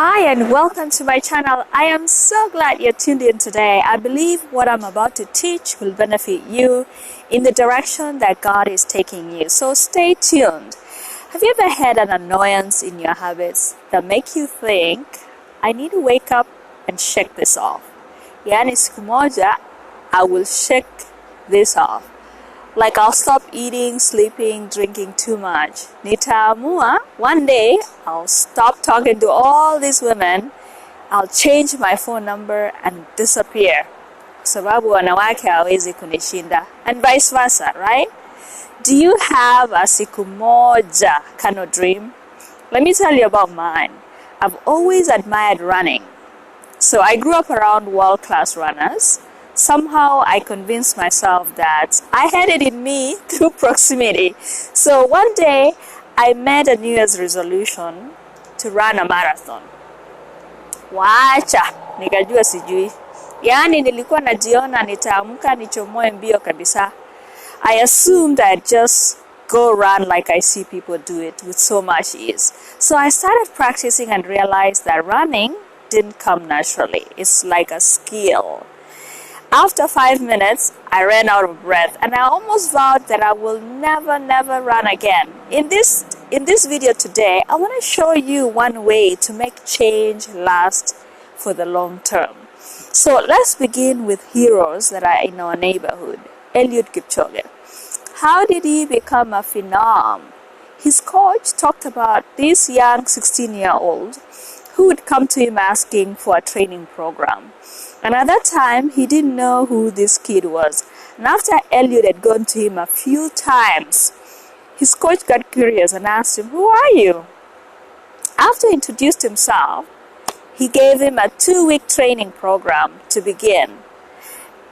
Hi and welcome to my channel. I am so glad you're tuned in today. I believe what I'm about to teach will benefit you in the direction that God is taking you. So stay tuned. Have you ever had an annoyance in your habits that make you think, I need to wake up and shake this off? Yani siku moja, I will shake this off. Like I'll stop eating, sleeping, drinking too much. Nitaamua, one day, I'll stop talking to all these women. I'll change my phone number and disappear. Sababu wanawake hawezi kunishinda. And vice versa, right? Do you have a siku moja kind of dream? Let me tell you about mine. I've always admired running. So I grew up around world-class runners. Somehow I convinced myself that I had it in me through proximity. So one day I made a New Year's resolution to run a marathon. Wacha, nikajua sijui. Yani nilikuwa najiona nitaamka nichomoe mbio kabisa. I assumed I'd just go run like I see people do it with so much ease. So I started practicing and realized that running didn't come naturally. It's like a skill. After 5 minutes, I ran out of breath and I almost vowed that I will never run again. In this video today, I want to show you one way to make change last for the long term. So let's begin with heroes that are in our neighborhood. Eliud Kipchoge. How did he become a phenom? His coach talked about this young 16-year-old who would come to him asking for a training program. And at that time, he didn't know who this kid was. And after Eliud had gone to him a few times, his coach got curious and asked him, "Who are you?" After he introduced himself, he gave him a 2-week training program to begin.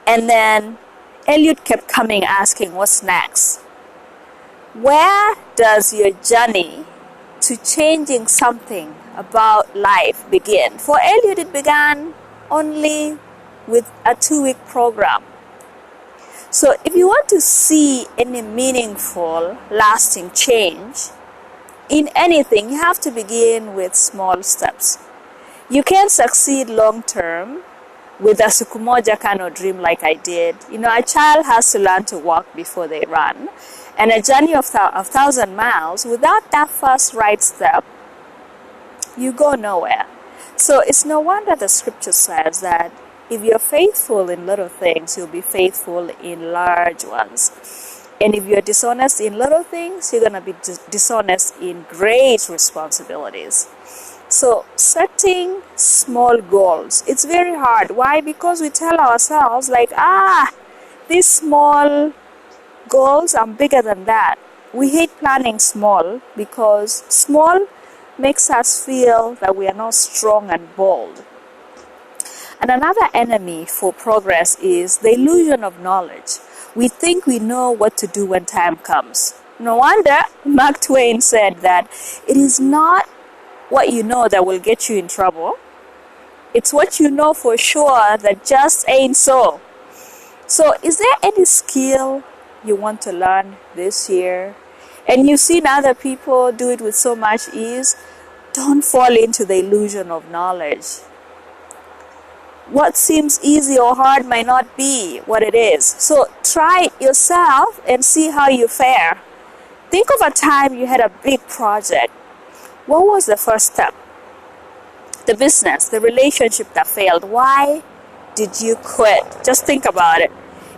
And then Eliud kept coming asking, "What's next?" Where does your journey to changing something about life begin? For Eliud, it began only with a 2-week program. So if you want to see any meaningful, lasting change in anything, you have to begin with small steps. You can't succeed long term with a siku moja kind of dream like I did. You know, a child has to learn to walk before they run. And a journey of 1,000 miles, without that first right step, you go nowhere. So it's no wonder the scripture says that if you're faithful in little things, you'll be faithful in large ones. And if you're dishonest in little things, you're going to be dishonest in great responsibilities. So setting small goals, it's very hard. Why? Because we tell ourselves like, these small goals, I'm bigger than that. We hate planning small because small makes us feel that we are not strong and bold. And another enemy for progress is the illusion of knowledge. We think we know what to do when time comes. No wonder Mark Twain said that it is not what you know that will get you in trouble. It's what you know for sure that just ain't so. So is there any skill you want to learn this year? And you've seen other people do it with so much ease? Don't fall into the illusion of knowledge. What seems easy or hard might not be what it is. So try it yourself and see how you fare. Think of a time you had a big project. What was the first step? The business, the relationship that failed. Why did you quit? Just think about it.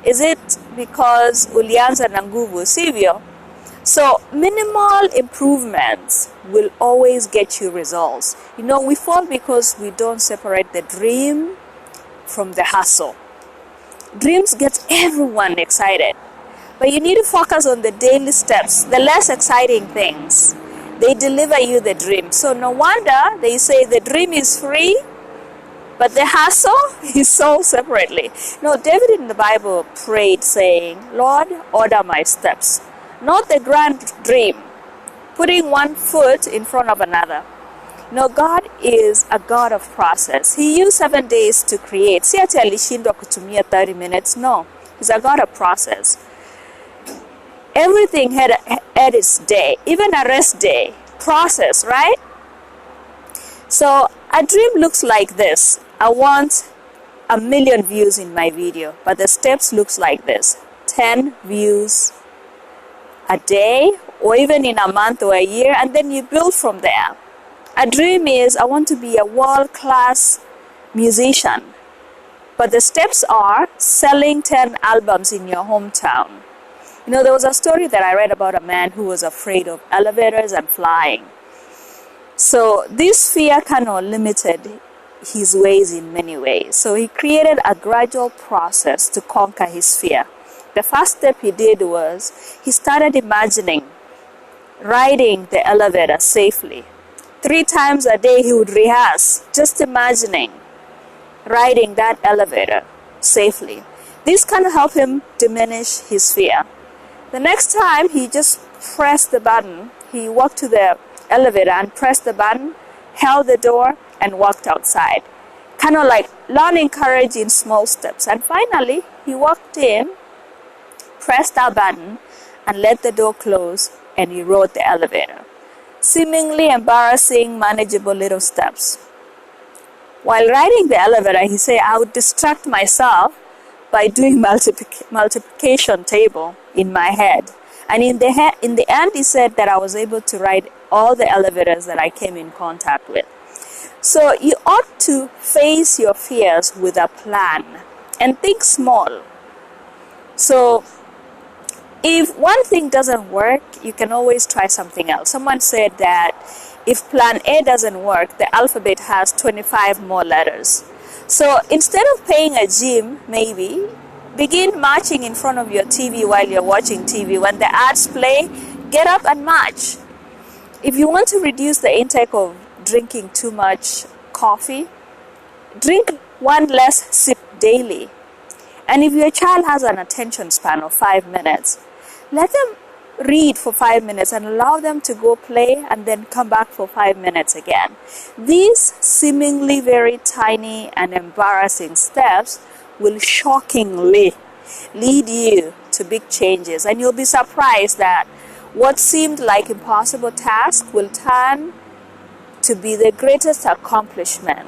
Is it because ulianza na nguvu, sivyo? So minimal improvements will always get you results. You know, we fall because we don't separate the dream from the hustle. Dreams get everyone excited, but you need to focus on the daily steps, the less exciting things. They deliver you the dream. So no wonder they say the dream is free, but the hustle is sold separately. No, David in the Bible prayed saying, "Lord, order my steps." Not the grand dream, putting one foot in front of another. No, God is a God of process. He used 7 days to create. Si ati alishindwa kutumia 30 minutes. No, He's a God of process. Everything had its day, even a rest day. Process, right? So a dream looks like this. I want 1,000,000 views in my video, but the steps looks like this: 10 views a day, or even in a month or a year, and then you build from there. A dream is, I want to be a world-class musician, but the steps are selling 10 albums in your hometown. You know, there was a story that I read about a man who was afraid of elevators and flying. So this fear kind of limited his ways in many ways. So he created a gradual process to conquer his fear. The first step he did was he started imagining riding the elevator safely. 3 times a day he would rehearse, just imagining riding that elevator safely. This kind of helped him diminish his fear. The next time he just pressed the button, he walked to the elevator and pressed the button, held the door, and walked outside. Kind of like learning courage in small steps. And finally, he walked in, pressed that button, and let the door close, and he rode the elevator. Seemingly embarrassing, manageable little steps. While riding the elevator, he said, I would distract myself by doing multiplication table in my head. And in the end, he said that I was able to ride all the elevators that I came in contact with. So you ought to face your fears with a plan and think small. So if one thing doesn't work, you can always try something else. Someone said that if plan A doesn't work, the alphabet has 25 more letters. So instead of paying a gym, maybe, begin marching in front of your TV while you're watching TV. When the ads play, get up and march. If you want to reduce the intake of drinking too much coffee, drink 1 less sip daily. And if your child has an attention span of 5 minutes, let them read for 5 minutes and allow them to go play and then come back for 5 minutes again. These seemingly very tiny and embarrassing steps will shockingly lead you to big changes, and you'll be surprised that what seemed like impossible task will turn to be the greatest accomplishment.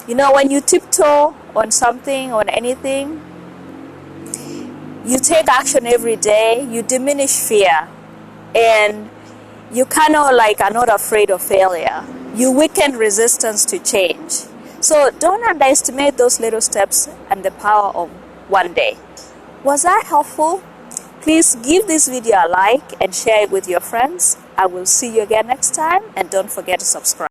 You know, when you tiptoe on something, on anything, you take action every day, you diminish fear, and you kind of like are not afraid of failure. You weaken resistance to change. So don't underestimate those little steps and the power of one day. Was that helpful? Please give this video a like and share it with your friends. I will see you again next time, and don't forget to subscribe.